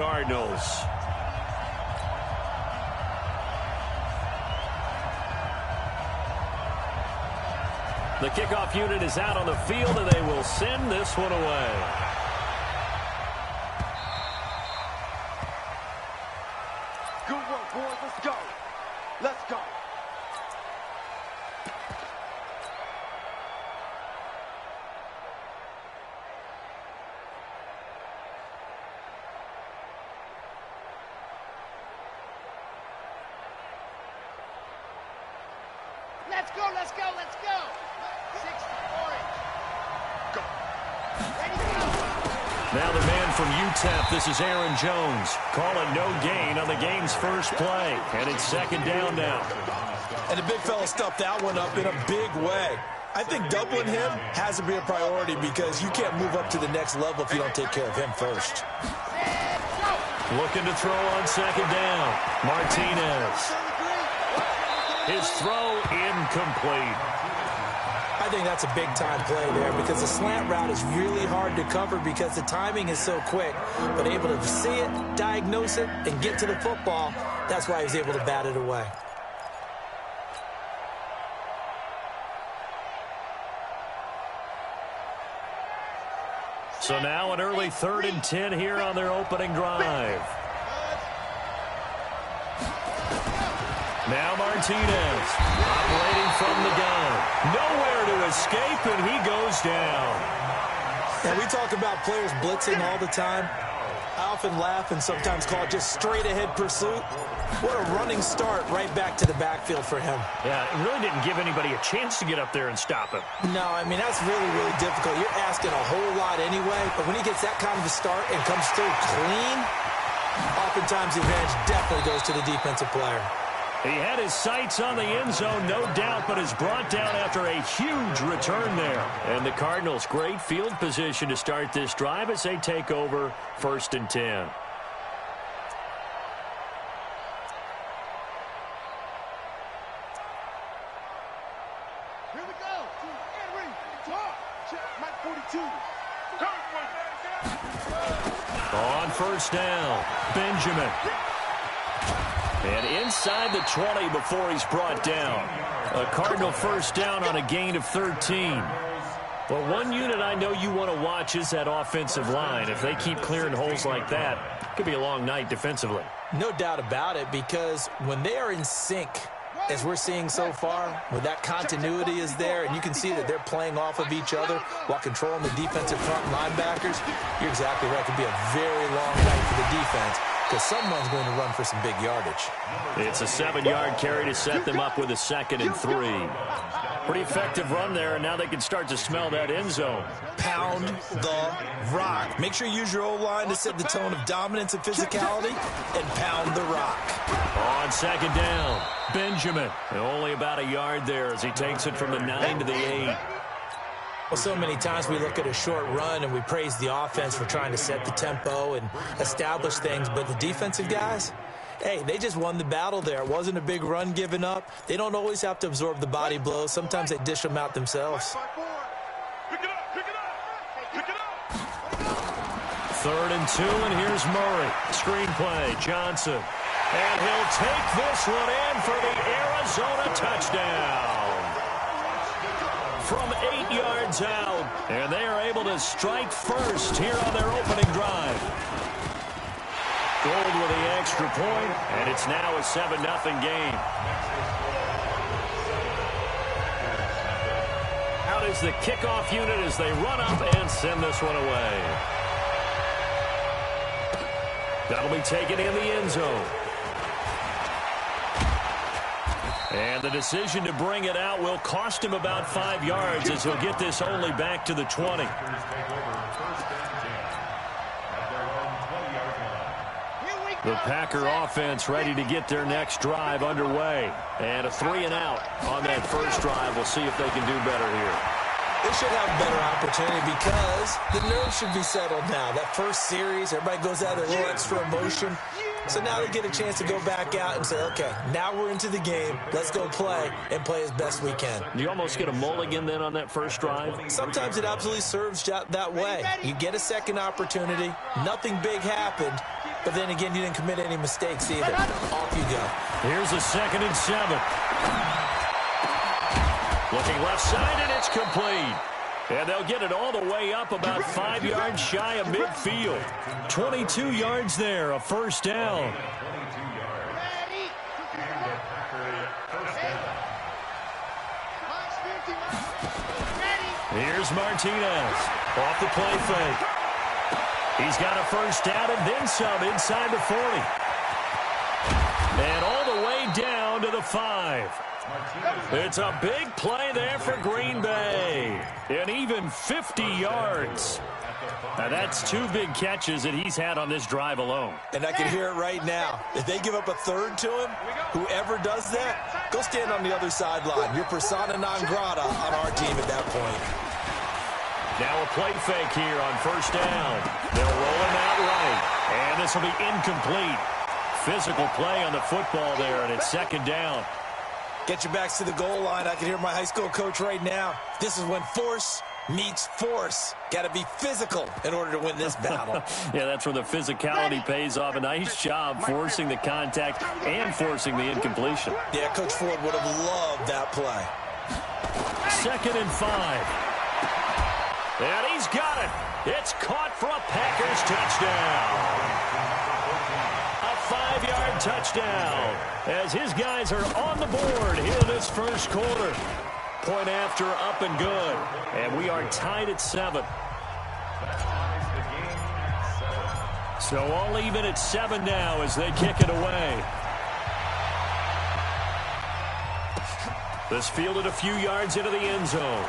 Cardinals. The kickoff unit is out on the field, and they will send this one away. Good work, boys. Let's go. Let's go. Let's go, let's go, let's go. 60 orange. Go. Ready, go. Now the man from UTEP, this is Aaron Jones, calling no gain on the game's first play. And it's second down now. And the big fella stuffed that one up in a big way. I think doubling him has to be a priority because you can't move up to the next level if you don't take care of him first. Looking to throw on second down. Martinez. His throw incomplete. I think that's a big-time play there because the slant route is really hard to cover because the timing is so quick. But able to see it, diagnose it, and get to the football, that's why he was able to bat it away. So now an early 3rd and 10 here on their opening drive. Now Martinez operating from the gun. Nowhere to escape, and he goes down. And we talk about players blitzing all the time. I often laugh and sometimes call it just straight-ahead pursuit. What a running start right back to the backfield for him. Yeah, it really didn't give anybody a chance to get up there and stop him. No, I mean, that's really, really difficult. You're asking a whole lot anyway, but when he gets that kind of a start and comes through clean, oftentimes the advantage definitely goes to the defensive player. He had his sights on the end zone, no doubt, but is brought down after a huge return there. And the Cardinals, great field position to start this drive as they take over 1st and 10. Here we go. Henry, talk. Check, Mike 42. On 1st down, Benjamin. And inside the 20 before he's brought down. A Cardinal 1st down on a gain of 13. Well, one unit I know you want to watch is that offensive line. If they keep clearing holes like that, it could be a long night defensively. No doubt about it, because when they are in sync, as we're seeing so far, when that continuity is there and you can see that they're playing off of each other while controlling the defensive front linebackers, you're exactly right. It could be a very long night for the defense because someone's going to run for some big yardage. It's a 7-yard carry to set them up with a 2nd and 3. Pretty effective run there, and now they can start to smell that end zone. Pound the rock. Make sure you use your O-line to set the tone of dominance and physicality, and pound the rock. On 2nd down, Benjamin. Only about a yard there as he takes it from the 9 to the 8. Well, so many times we look at a short run and we praise the offense for trying to set the tempo and establish things, but the defensive guys, hey, they just won the battle there. It wasn't a big run given up. They don't always have to absorb the body blows. Sometimes they dish them out themselves. Pick it up, pick it up, pick it up. 3rd and 2, and here's Murray. Screenplay, Johnson. And he'll take this one in for the Arizona touchdown. From 8 yards out, and they are able to strike first here on their opening drive. Gold with the extra point, and it's now a 7-0 game. Out is the kickoff unit as they run up and send this one away. That'll be taken in the end zone. And the decision to bring it out will cost him about 5 yards as he'll get this only back to the 20. The Packer offense ready to get their next drive underway. And a 3-and-out on that first drive. We'll see if they can do better here. They should have a better opportunity because the nerves should be settled now. That first series, everybody goes out with a little extra emotion. So now they get a chance to go back out and say, okay, now we're into the game. Let's go play and play as best we can. Do you almost get a mulligan then on that first drive? Sometimes it absolutely serves that way. You get a second opportunity. Nothing big happened. But then again, you didn't commit any mistakes either. Off you go. Here's a 2nd and 7. Looking left side, and it's complete. And they'll get it all the way up about 5 yards shy of midfield. 22 yards there, a first down. Here's Martinez off the play fake. He's got a first down and then some inside the 40. And all the way down to the 5. It's a big play there for Green Bay. And even 50 yards. Now that's 2 big catches that he's had on this drive alone. And I can hear it right now. If they give up a third to him, whoever does that, go stand on the other sideline. You're persona non grata on our team at that point. Now a play fake here on first down. They'll roll him out right. And this will be incomplete. Physical play on the football there, and it's 2nd down. Get your backs to the goal line. I can hear my high school coach right now. This is when force meets force. Got to be physical in order to win this battle. Yeah, that's where the physicality pays off. A nice job forcing the contact and forcing the incompletion. Yeah, Coach Ford would have loved that play. 2nd and 5. And he's got it. It's caught for a Packers touchdown. A 5-yard touchdown as his guys are on the board here in this first quarter. Point after up and good. And we are tied at 7. So all even at 7 now as they kick it away. This fielded a few yards into the end zone.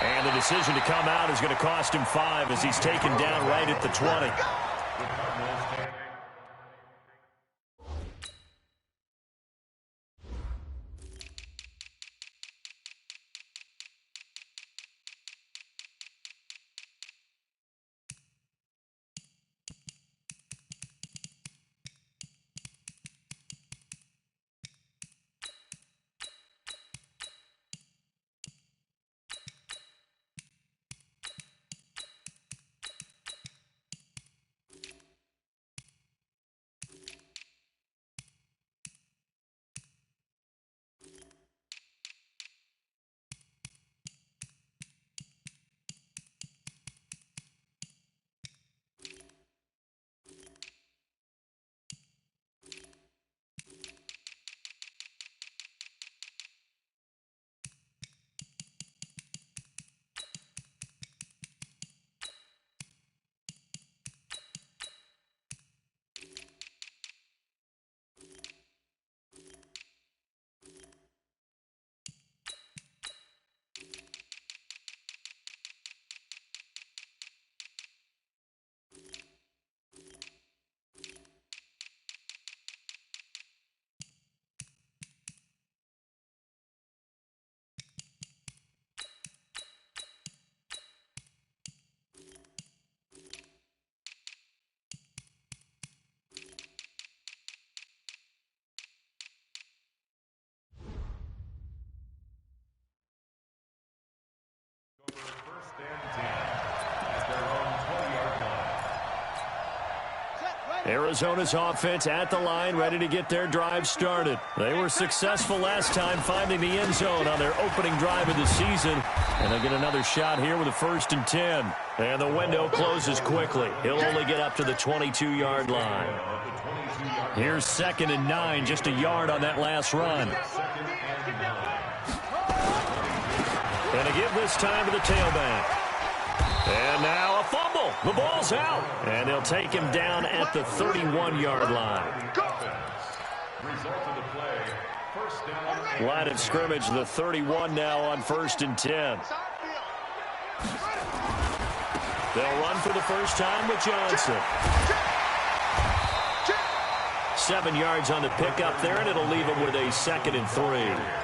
And the decision to come out is going to cost him 5 as he's taken down right at the 20. Arizona's offense at the line, ready to get their drive started. They were successful last time finding the end zone on their opening drive of the season. And they'll get another shot here with a 1st and 10. And the window closes quickly. He'll only get up to the 22-yard line. Here's 2nd and 9, just a yard on that last run. And a give this time to the tailback. And now a fumble. The ball's out. And they'll take him down at the 31-yard line. Line of scrimmage, the 31 now on 1st and 10. They'll run for the first time with Johnson. 7 yards on the pickup there, and it'll leave him with a 2nd and 3.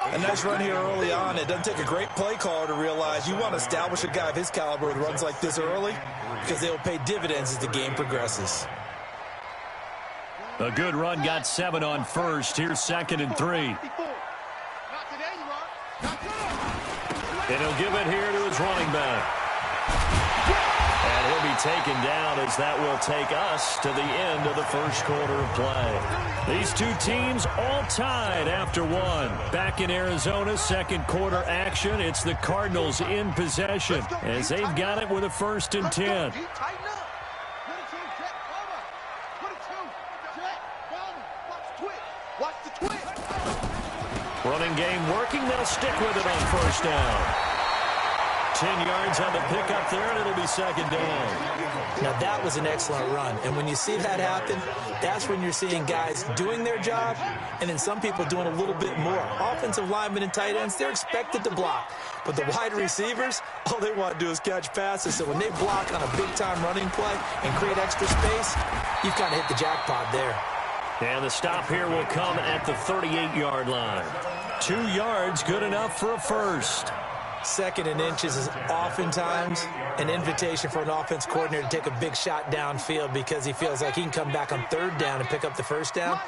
A nice run here early on. It doesn't take a great play caller to realize you want to establish a guy of his caliber with runs like this early because they will pay dividends as the game progresses. A good run, got 7 on 1st. Here's 2nd and 3. And he'll give it here to his running back. And he'll be taken down as that will take us to the end of the first quarter of play. These two teams all tied after one. Back in Arizona, second quarter action. It's the Cardinals in possession as they've got it with a 1st and 10. Running game working. They'll stick with it on 1st down. 10 yards on the pickup there, and it'll be 2nd down. Now, that was an excellent run. And when you see that happen, that's when you're seeing guys doing their job and then some people doing a little bit more. Offensive linemen and tight ends, they're expected to block. But the wide receivers, all they want to do is catch passes. So when they block on a big-time running play and create extra space, you've kind of hit the jackpot there. And the stop here will come at the 38-yard line. 2 yards, good enough for a first. 2nd and inches is oftentimes an invitation for an offense coordinator to take a big shot downfield because he feels like he can come back on 3rd down and pick up the 1st down.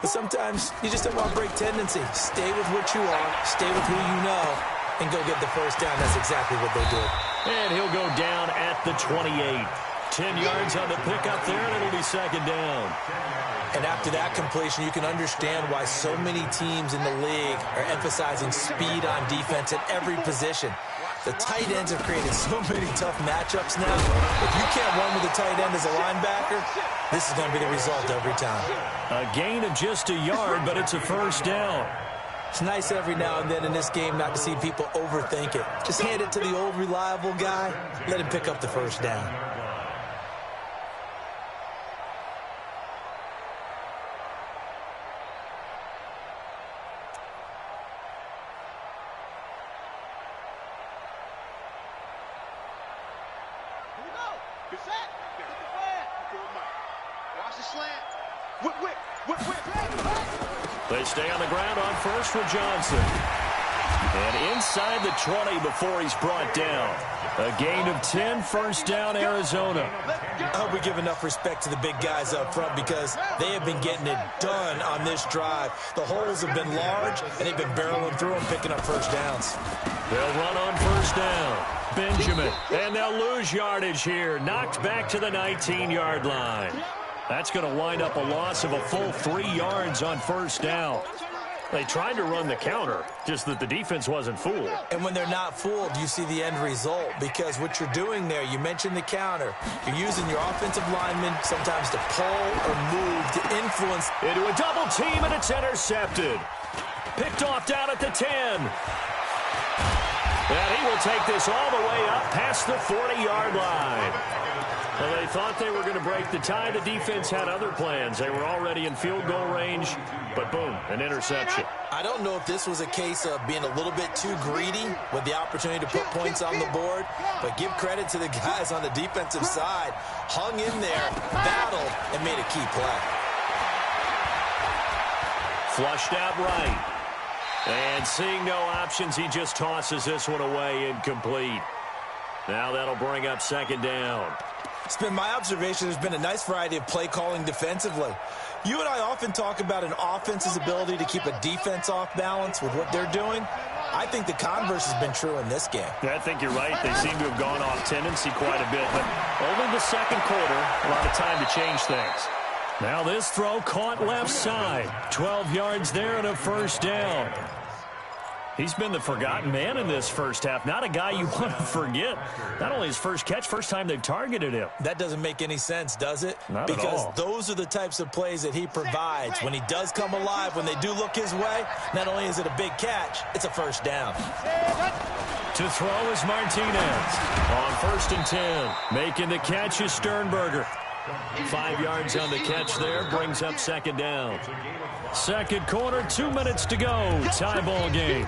But sometimes you just don't want to break tendency. Stay with what you are, stay with who you know, and go get the 1st down. That's exactly what they did. And he'll go down at the 28. 10 yards on the pickup there, and it'll be 2nd down. And after that completion, you can understand why so many teams in the league are emphasizing speed on defense at every position. The tight ends have created so many tough matchups now. If you can't run with a tight end as a linebacker, this is going to be the result every time. A gain of just a yard, but it's a 1st down. It's nice every now and then in this game not to see people overthink it. Just hand it to the old reliable guy. Let him pick up the 1st down. They stay on the ground on 1st with Johnson. And inside the 20 before he's brought down. A gain of 10, 1st down, Arizona. I hope we give enough respect to the big guys up front because they have been getting it done on this drive. The holes have been large, and they've been barreling through them, picking up 1st downs. They'll run on 1st down. Benjamin, and they'll lose yardage here. Knocked back to the 19-yard line. That's going to wind up a loss of a full 3 yards on 1st down. They tried to run the counter, just that the defense wasn't fooled. And when they're not fooled, you see the end result. Because what you're doing there, you mentioned the counter. You're using your offensive linemen sometimes to pull or move to influence. Into a double team, and it's intercepted. Picked off down at the 10. And he will take this all the way up past the 40-yard line. Well, they thought they were going to break the tie. The defense had other plans. They were already in field goal range, but boom, an interception. I don't know if this was a case of being a little bit too greedy with the opportunity to put points on the board, but give credit to the guys on the defensive side. Hung in there, battled, and made a key play. Flushed out right. And seeing no options, he just tosses this one away incomplete. Now that'll bring up 2nd down. It's been my observation there's been a nice variety of play calling defensively. You and I often talk about an offense's ability to keep a defense off balance with what they're doing. I think the converse has been true in this game. I think you're right. They seem to have gone off tendency quite a bit, but only the 2nd quarter, a lot of time to change things. Now this throw caught left side. 12 yards there and a 1st down. He's been the forgotten man in this first half. Not a guy you want to forget. Not only his first catch, first time they've targeted him. That doesn't make any sense, does it? Not because at all. Those are the types of plays that he provides. When he does come alive, when they do look his way, not only is it a big catch, it's a 1st down. To throw is Martinez. On 1st and 10. Making the catch is Sternberger. 5 yards on the catch there. Brings up 2nd down. 2nd quarter, 2 minutes to go. Tie ball game.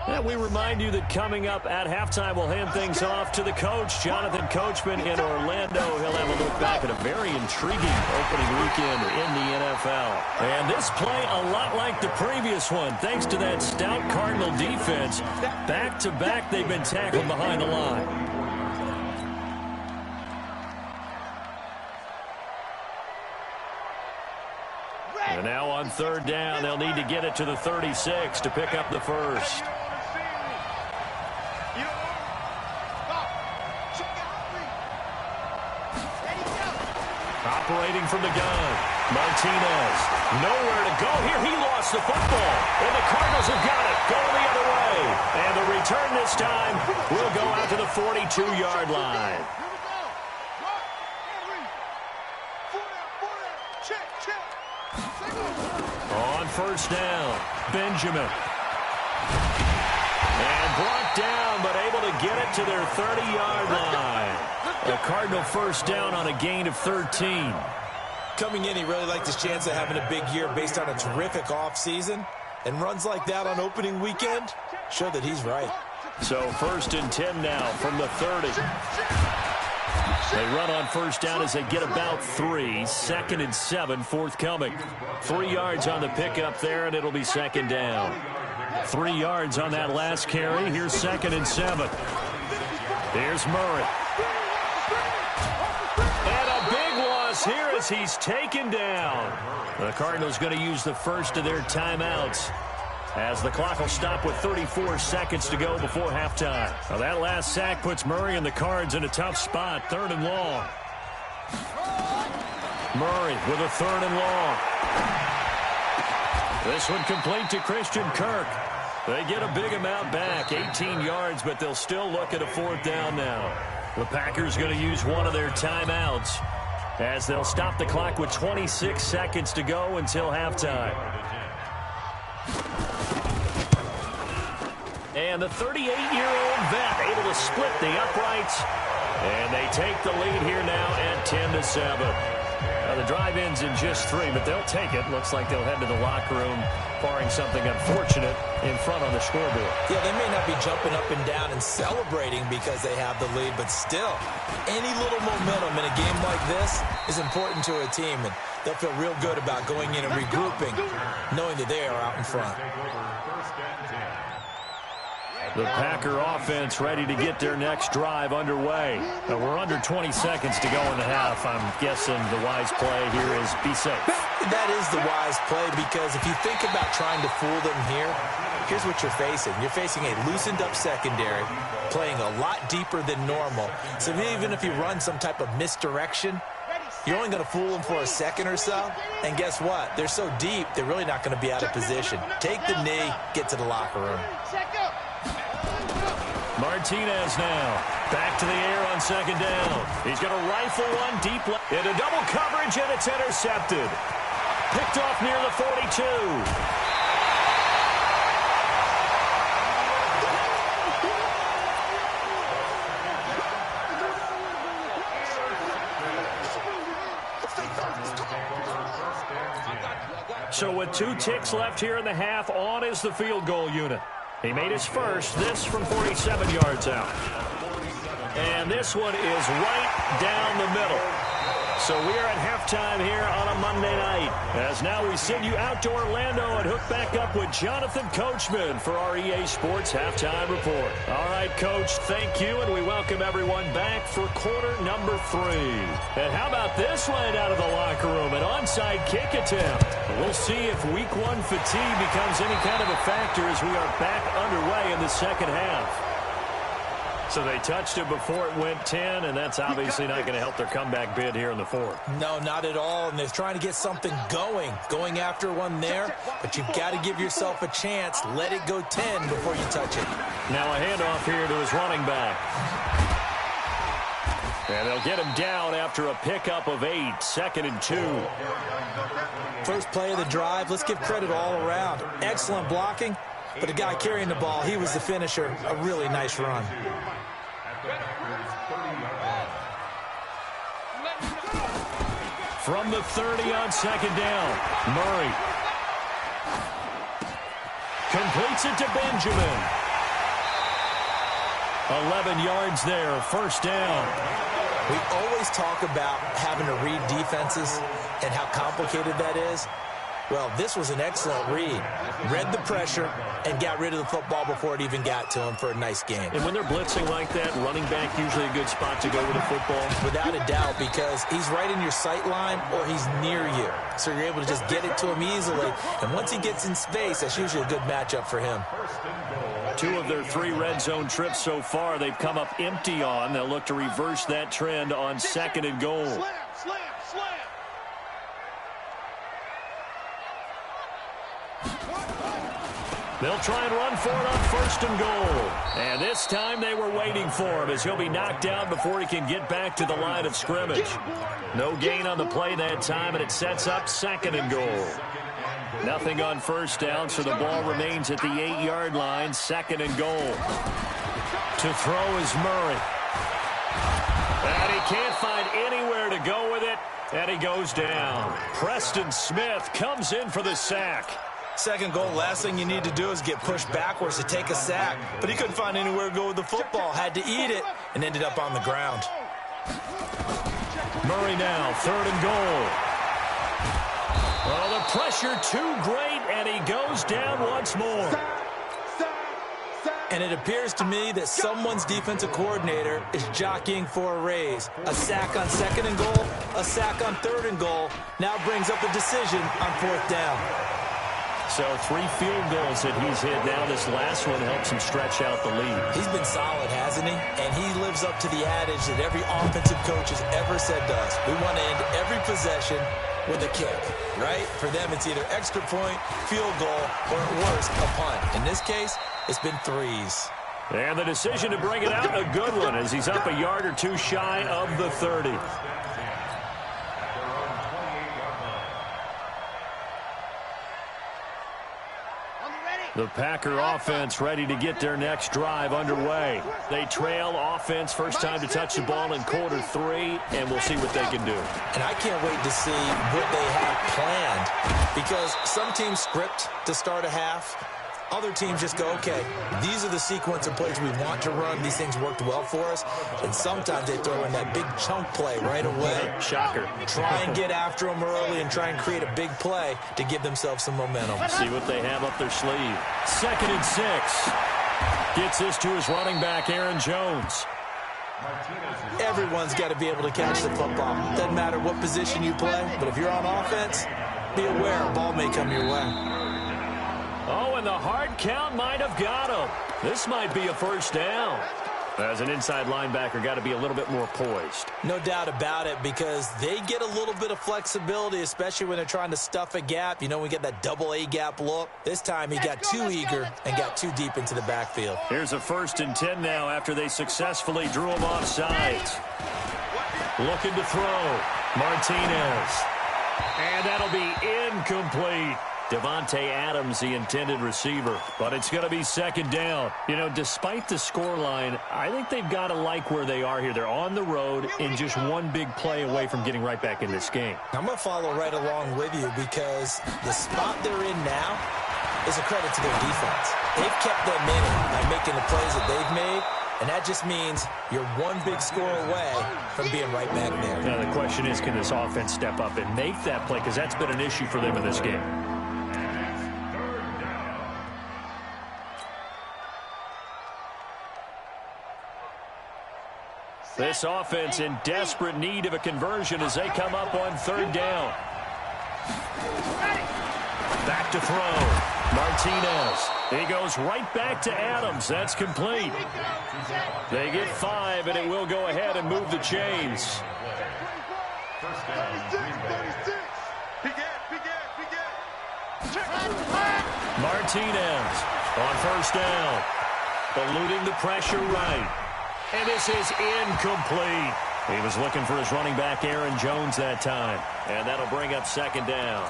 And we remind you that coming up at halftime, we'll hand things off to the coach, Jonathan Coachman in Orlando. He'll have a look back at a very intriguing opening weekend in the NFL. And this play a lot like the previous one, thanks to that stout Cardinal defense. Back-to-back, they've been tackled behind the line. And now on On third down, they'll need to get it to the 36 to pick up the first. Operating from the gun, Martinez. Nowhere to go here. He lost the football. And the Cardinals have got it. Going the other way. And the return this time will go out to the 42-yard line. On first down, Benjamin. And brought down, but able to get it to their 30-yard line. A Cardinal first down on a gain of 13. Coming in, he really liked his chance of having a big year based on a terrific offseason. And runs like that on opening weekend show that he's right. So first and 10 now from the 30. They run on first down as they get about 3. Second and 7 forthcoming. 3 yards on the pickup there, and it'll be second down. 3 yards on that last carry. Here's second and 7. Here's Murray. And a big loss here as he's taken down. The Cardinals going to use the first of their timeouts as the clock will stop with 34 seconds to go before halftime. Now that last sack puts Murray and the Cards in a tough spot. Third and long. Murray with a third and long. This one complete to Christian Kirk. They get a big amount back, 18 yards, but they'll still look at a fourth down now. The Packers going to use one of their timeouts as they'll stop the clock with 26 seconds to go until halftime. And the 38-year-old vet able to split the uprights. And they take the lead here now at 10-7. Now the drive ends in just 3, but they'll take it. Looks like they'll head to the locker room, barring something unfortunate in front on the scoreboard. Yeah, they may not be jumping up and down and celebrating because they have the lead, but still, any little momentum in a game like this is important to a team, and they'll feel real good about going in and regrouping, knowing that they are out in front. The Packer offense ready to get their next drive underway. Now we're under 20 seconds to go in the half. I'm guessing the wise play here is be safe. That is the wise play, because if you think about trying to fool them here, here's what you're facing. You're facing a loosened up secondary, playing a lot deeper than normal. So even if you run some type of misdirection, you're only going to fool them for a second or so. And guess what? They're so deep, they're really not going to be out of position. Take the knee, get to the locker room. Martinez now back to the air on second down. He's going to rifle one deep into double coverage, and it's intercepted. Picked off near the 42. So with 2 ticks left here in the half, on is the field goal unit. He made his first, this from 47 yards out. And this one is right down the middle. So we are at halftime here on a Monday night. As now we send you out to Orlando and hook back up with Jonathan Coachman for our EA Sports Halftime Report. All right, Coach, thank you, and we welcome everyone back for quarter number 3. And how about this one out of the locker room, an onside kick attempt. We'll see if week 1 fatigue becomes any kind of a factor as we are back underway in the second half. So they touched it before it went 10, and that's obviously not going to help their comeback bid here in the 4th. No, not at all, and they're trying to get something going after one there, but you've got to give yourself a chance. Let it go 10 before you touch it. Now a handoff here to his running back. And they'll get him down after a pickup of 8, 2nd and 2. First play of the drive, let's give credit all around. Excellent blocking, but the guy carrying the ball, he was the finisher. A really nice run. From the 30 on second down, Murray completes it to Benjamin. 11 yards there, first down. We always talk about having to read defenses and how complicated that is. Well, this was an excellent read. Read the pressure and got rid of the football before it even got to him for a nice gain. And when they're blitzing like that, running back usually a good spot to go with the football? Without a doubt, because he's right in your sight line or he's near you. So you're able to just get it to him easily. And once he gets in space, that's usually a good matchup for him. 2 of their 3 red zone trips so far, they've come up empty on. They'll look to reverse that trend on 2nd and goal. Slam, slam, slam. They'll try and run for it on 1st and goal. And this time they were waiting for him as he'll be knocked down before he can get back to the line of scrimmage. No gain on the play that time, and it sets up 2nd and goal. Nothing on 1st down, so the ball remains at the 8-yard line, 2nd and goal. To throw is Murray. And he can't find anywhere to go with it, and he goes down. Preston Smith comes in for the sack. 2nd goal, last thing you need to do is get pushed backwards to take a sack. But he couldn't find anywhere to go with the football, had to eat it, and ended up on the ground. Murray now, 3rd and goal. Well, the pressure too great, and he goes down once more. And it appears to me that someone's defensive coordinator is jockeying for a raise. A sack on 2nd and goal, a sack on 3rd and goal, now brings up a decision on 4th down. So 3 field goals that he's hit now. This last one helps him stretch out the lead. He's been solid, hasn't he? And he lives up to the adage that every offensive coach has ever said to us. We want to end every possession with a kick, right? For them, it's either extra point, field goal, or at worst, a punt. In this case, it's been 3s. And the decision to bring it out, a good one, as he's up a yard or 2 shy of the 30. The Packer offense ready to get their next drive underway. They trail offense, first time to touch the ball in quarter 3, and we'll see what they can do. And I can't wait to see what they have planned, because some teams script to start a half. Other teams just go, okay, these are the sequence of plays we want to run. These things worked well for us. And sometimes they throw in that big chunk play right away. Shocker. Try and get after them early and try and create a big play to give themselves some momentum. See what they have up their sleeve. 2nd and 6. Gets this to his running back, Aaron Jones. Everyone's got to be able to catch the football. Doesn't matter what position you play, but if you're on offense, be aware a ball may come your way. Oh, and the hard count might have got him. This might be a 1st down. As an inside linebacker, got to be a little bit more poised. No doubt about it, because they get a little bit of flexibility, especially when they're trying to stuff a gap. You know, we get that double A gap look. This time he got too eager and got too deep into the backfield. Here's a 1st and 10 now after they successfully drew him off sides. Looking to throw. Martinez. And that'll be incomplete. Devontae Adams, the intended receiver. But it's going to be 2nd down. You know, despite the scoreline, I think they've got to like where they are here. They're on the road and just one big play away from getting right back in this game. I'm going to follow right along with you, because the spot they're in now is a credit to their defense. They've kept them in it by making the plays that they've made. And that just means you're one big score away from being right back there. Now, the question is, can this offense step up and make that play? Because that's been an issue for them in this game. This offense in desperate need of a conversion as they come up on 3rd down. Back to throw. Martinez. He goes right back to Adams. That's complete. They get 5, and it will go ahead and move the chains. Martinez on 1st down. Eluding the pressure right. And this is incomplete. He was looking for his running back, Aaron Jones, that time. And that'll bring up 2nd down.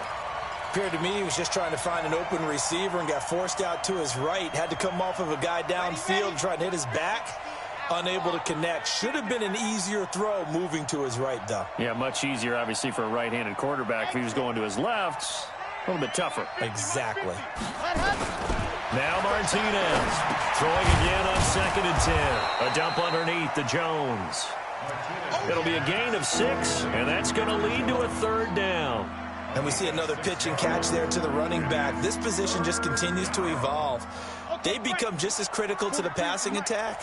Appeared to me he was just trying to find an open receiver and got forced out to his right. Had to come off of a guy downfield, trying to hit his back. Unable to connect. Should have been an easier throw moving to his right, though. Yeah, much easier, obviously, for a right-handed quarterback. If he was going to his left, a little bit tougher. Exactly. Now Martinez throwing again on 2nd and 10. A dump underneath to Jones. It'll be a gain of 6, and that's going to lead to a 3rd down. And we see another pitch and catch there to the running back. This position just continues to evolve. They become just as critical to the passing attack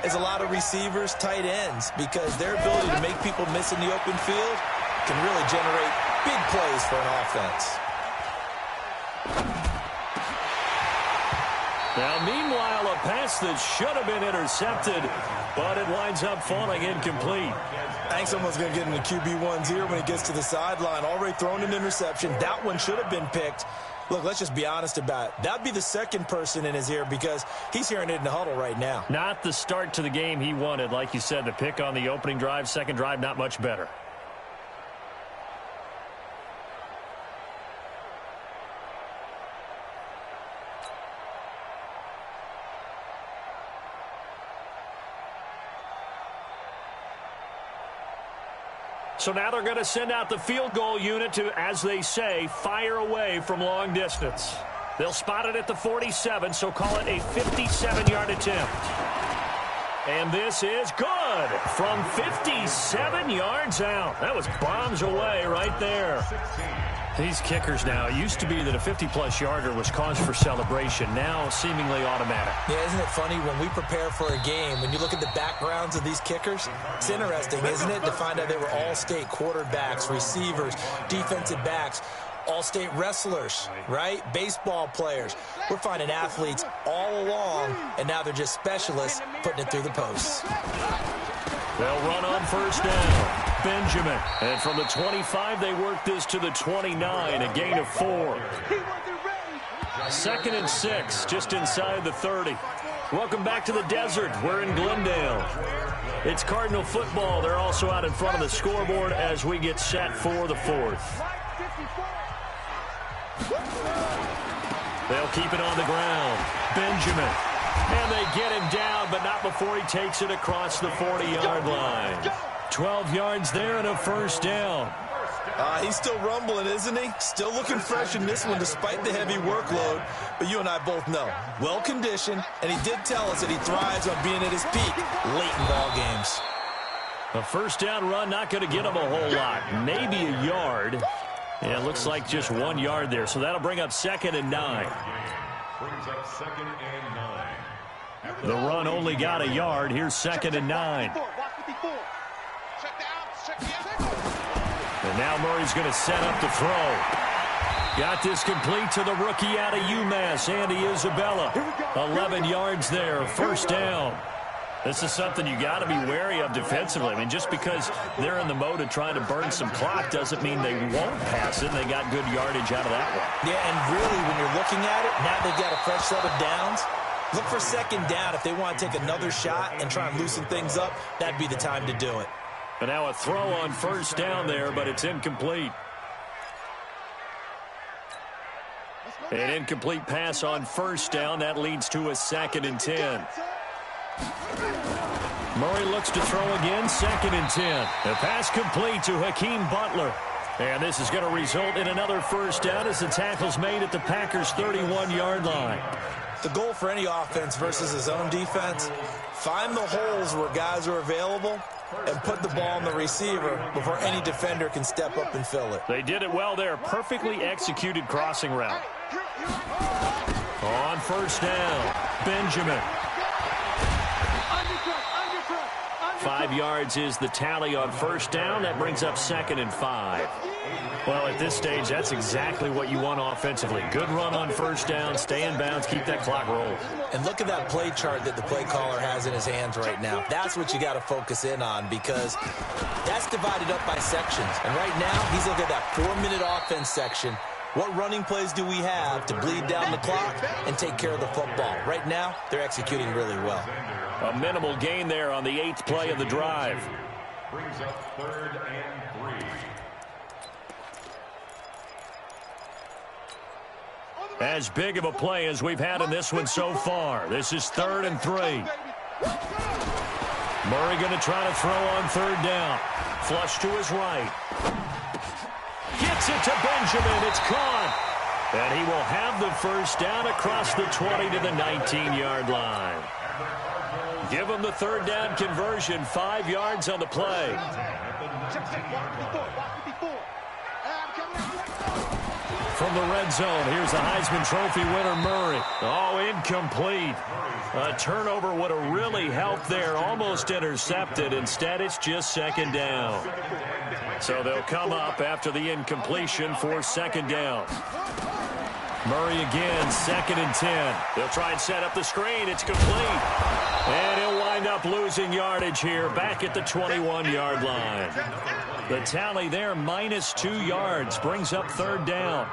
as a lot of receivers, tight ends, because their ability to make people miss in the open field can really generate big plays for an offense. Now, meanwhile, a pass that should have been intercepted, but it winds up falling incomplete. I think someone's going to get in the QB1's ear when he gets to the sideline. Already thrown an interception. That one should have been picked. Look, let's just be honest about it. That'd be the second person in his ear because he's hearing it in the huddle right now. Not the start to the game he wanted. Like you said, the pick on the opening drive, second drive, not much better. So now they're going to send out the field goal unit to, as they say, fire away from long distance. They'll spot it at the 47, so call it a 57-yard attempt. And this is good from 57 yards out. That was bombs away right there. These kickers now, it used to be that a 50-plus yarder was cause for celebration. Now seemingly automatic. Yeah, isn't it funny when we prepare for a game, when you look at the backgrounds of these kickers, it's interesting, isn't it, to find out they were all-state quarterbacks, receivers, defensive backs, all-state wrestlers, right? Baseball players. We're finding athletes all along, and now they're just specialists putting it through the posts. They'll run on first down. Benjamin. And from the 25, they work this to the 29, a gain of 4. 2nd and 6, just inside the 30. Welcome back to the desert. We're in Glendale. It's Cardinal football. They're also out in front of the scoreboard as we get set for the 4th. They'll keep it on the ground. Benjamin. And they get him down, but not before he takes it across the 40-yard line. 12 yards there and a first down. He's still rumbling, isn't he? Still looking fresh in this one despite the heavy workload. But you and I both know, well-conditioned, and he did tell us that he thrives on being at his peak late in ball games. A first down run, not going to get him a whole lot. Maybe a yard. Yeah, it looks like just 1 yard there. So that'll bring up 2nd and 9. Brings up 2nd and 9. The run only got a yard. Here's 2nd and 9. And now Murray's going to set up the throw. Got this complete to the rookie out of UMass, Andy Isabella. 11 yards there, first down. This is something you got to be wary of defensively. I mean, just because they're in the mode of trying to burn some clock doesn't mean they won't pass it. And they got good yardage out of that one. Yeah, and really, when you're looking at it, now they've got a fresh set of downs. Look for 2nd down. If they want to take another shot and try and loosen things up, that'd be the time to do it. And now a throw on first down there, but it's incomplete. An incomplete pass on first down. That leads to a 2nd and 10. Murray looks to throw again, 2nd and 10. The pass complete to Hakeem Butler. And this is going to result in another first down as the tackle's made at the Packers' 31-yard line. The goal for any offense versus his own defense, find the holes where guys are available and put the ball on the receiver before any defender can step up and fill it. They did it well there. Perfectly executed crossing route. On first down, Benjamin. 5 yards is the tally on first down. That brings up 2nd and 5. Well, at this stage, that's exactly what you want offensively. Good run on first down, stay in bounds, keep that clock rolling. And look at that play chart that the play caller has in his hands right now. That's what you got to focus in on because that's divided up by sections. And right now, he's looking at that 4-minute offense section. What running plays do we have to bleed down the clock and take care of the football? Right now, they're executing really well. A minimal gain there on the 8th play of the drive. Brings up 3rd and 3. As big of a play as we've had in this one so far. This is 3rd and 3. Murray going to try to throw on 3rd down. Flush to his right. Gets it to Benjamin. It's caught. And he will have the first down across the 20 to the 19-yard line. Give him the 3rd down conversion. 5 yards on the play. from the red zone. Here's the Heisman Trophy winner, Murray. Oh, incomplete. A turnover would have really helped there. Almost intercepted. Instead, it's just second down. So they'll come up after the incompletion for second down. Murray again, 2nd and 10. They'll try and set up the screen. It's complete. And he'll wind up losing yardage here back at the 21-yard line. The tally there, -2 yards, brings up 3rd down.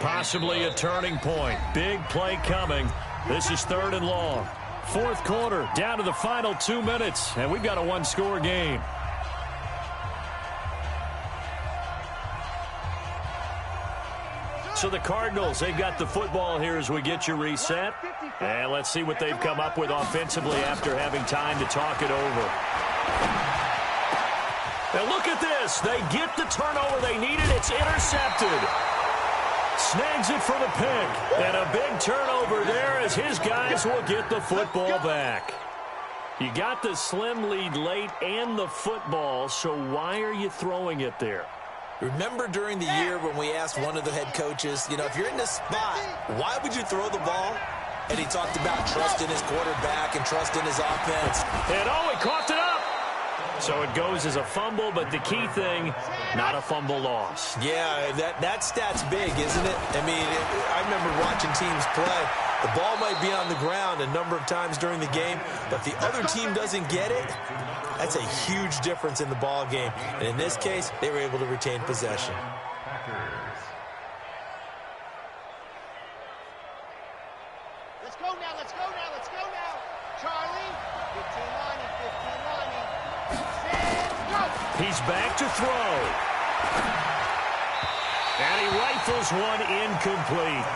Possibly a turning point. Big play coming. This is 3rd and long. 4th quarter, down to the final 2 minutes, and we've got a one-score game. So the Cardinals, they've got the football here as we get you reset. And let's see what they've come up with offensively after having time to talk it over. And look at this. They get the turnover they needed. It's intercepted. Snags it for the pick. And a big turnover there as his guys will get the football back. You got the slim lead late and the football, so why are you throwing it there? Remember during the year when we asked one of the head coaches, you know, if you're in this spot, why would you throw the ball? And he talked about trusting his quarterback and trusting his offense. And oh, he coughed it up. So it goes as a fumble, but the key thing, not a fumble loss. Yeah, that stat's big, isn't it? I mean, I remember watching teams play. The ball might be on the ground a number of times during the game, but the other team doesn't get it. That's a huge difference in the ball game. And in this case, they were able to retain possession. Let's go now, let's go now, let's go now. Charlie, 15 lining, 15 lining. Go. He's back to throw. And he rifles one incomplete.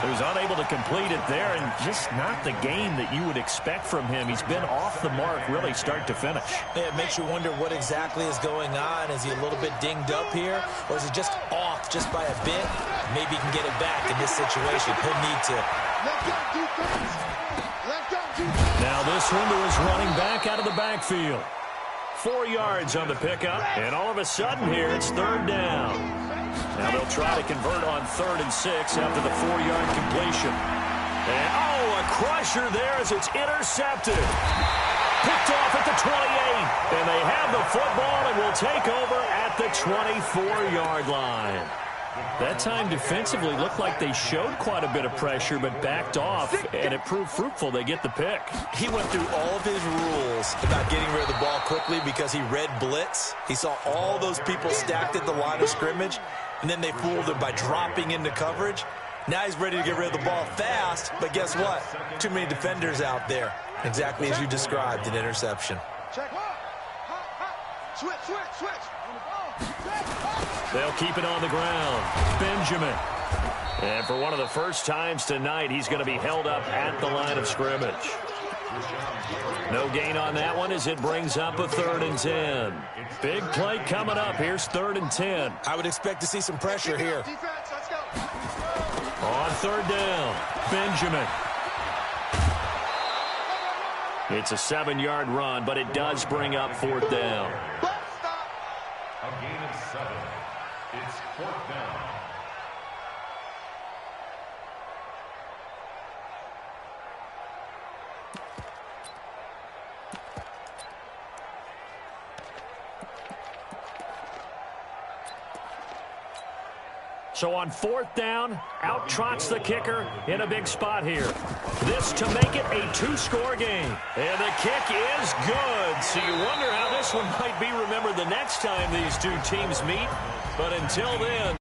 So he's unable to complete it there, and just not the game that you would expect from him. He's been off the mark really start to finish. Yeah, it makes you wonder what exactly is going on. Is he a little bit dinged up here, or is he just off just by a bit? Maybe he can get it back in this situation. He'll need to. Now this one to his running back out of the backfield. 4 yards on the pickup, and all of a sudden here it's 3rd down. Now they'll try to convert on 3rd and 6 after the 4-yard completion. And, oh, a crusher there as it's intercepted. Picked off at the 28. And they have the football and will take over at the 24-yard line. That time defensively looked like they showed quite a bit of pressure but backed off, and it proved fruitful. They get the pick. He went through all of his rules about getting rid of the ball quickly because he read blitz. He saw all those people stacked at the line of scrimmage, and then they fooled him by dropping into coverage. Now he's ready to get rid of the ball fast, but guess what? Too many defenders out there. Exactly as you described, an interception. Check. Switch. They'll keep it on the ground. Benjamin. And for one of the first times tonight, he's going to be held up at the line of scrimmage. No gain on that one as it brings up a 3rd and 10. Big play coming up. Here's 3rd and 10. I would expect to see some pressure here. Defense, let's go. On 3rd down, Benjamin. It's a 7-yard run, but it does bring up 4th down. A gain of 7. It's 4th down. So on 4th down, out trots the kicker in a big spot here. This to make it a 2-score game. And the kick is good. So you wonder how this one might be remembered the next time these two teams meet. But until then...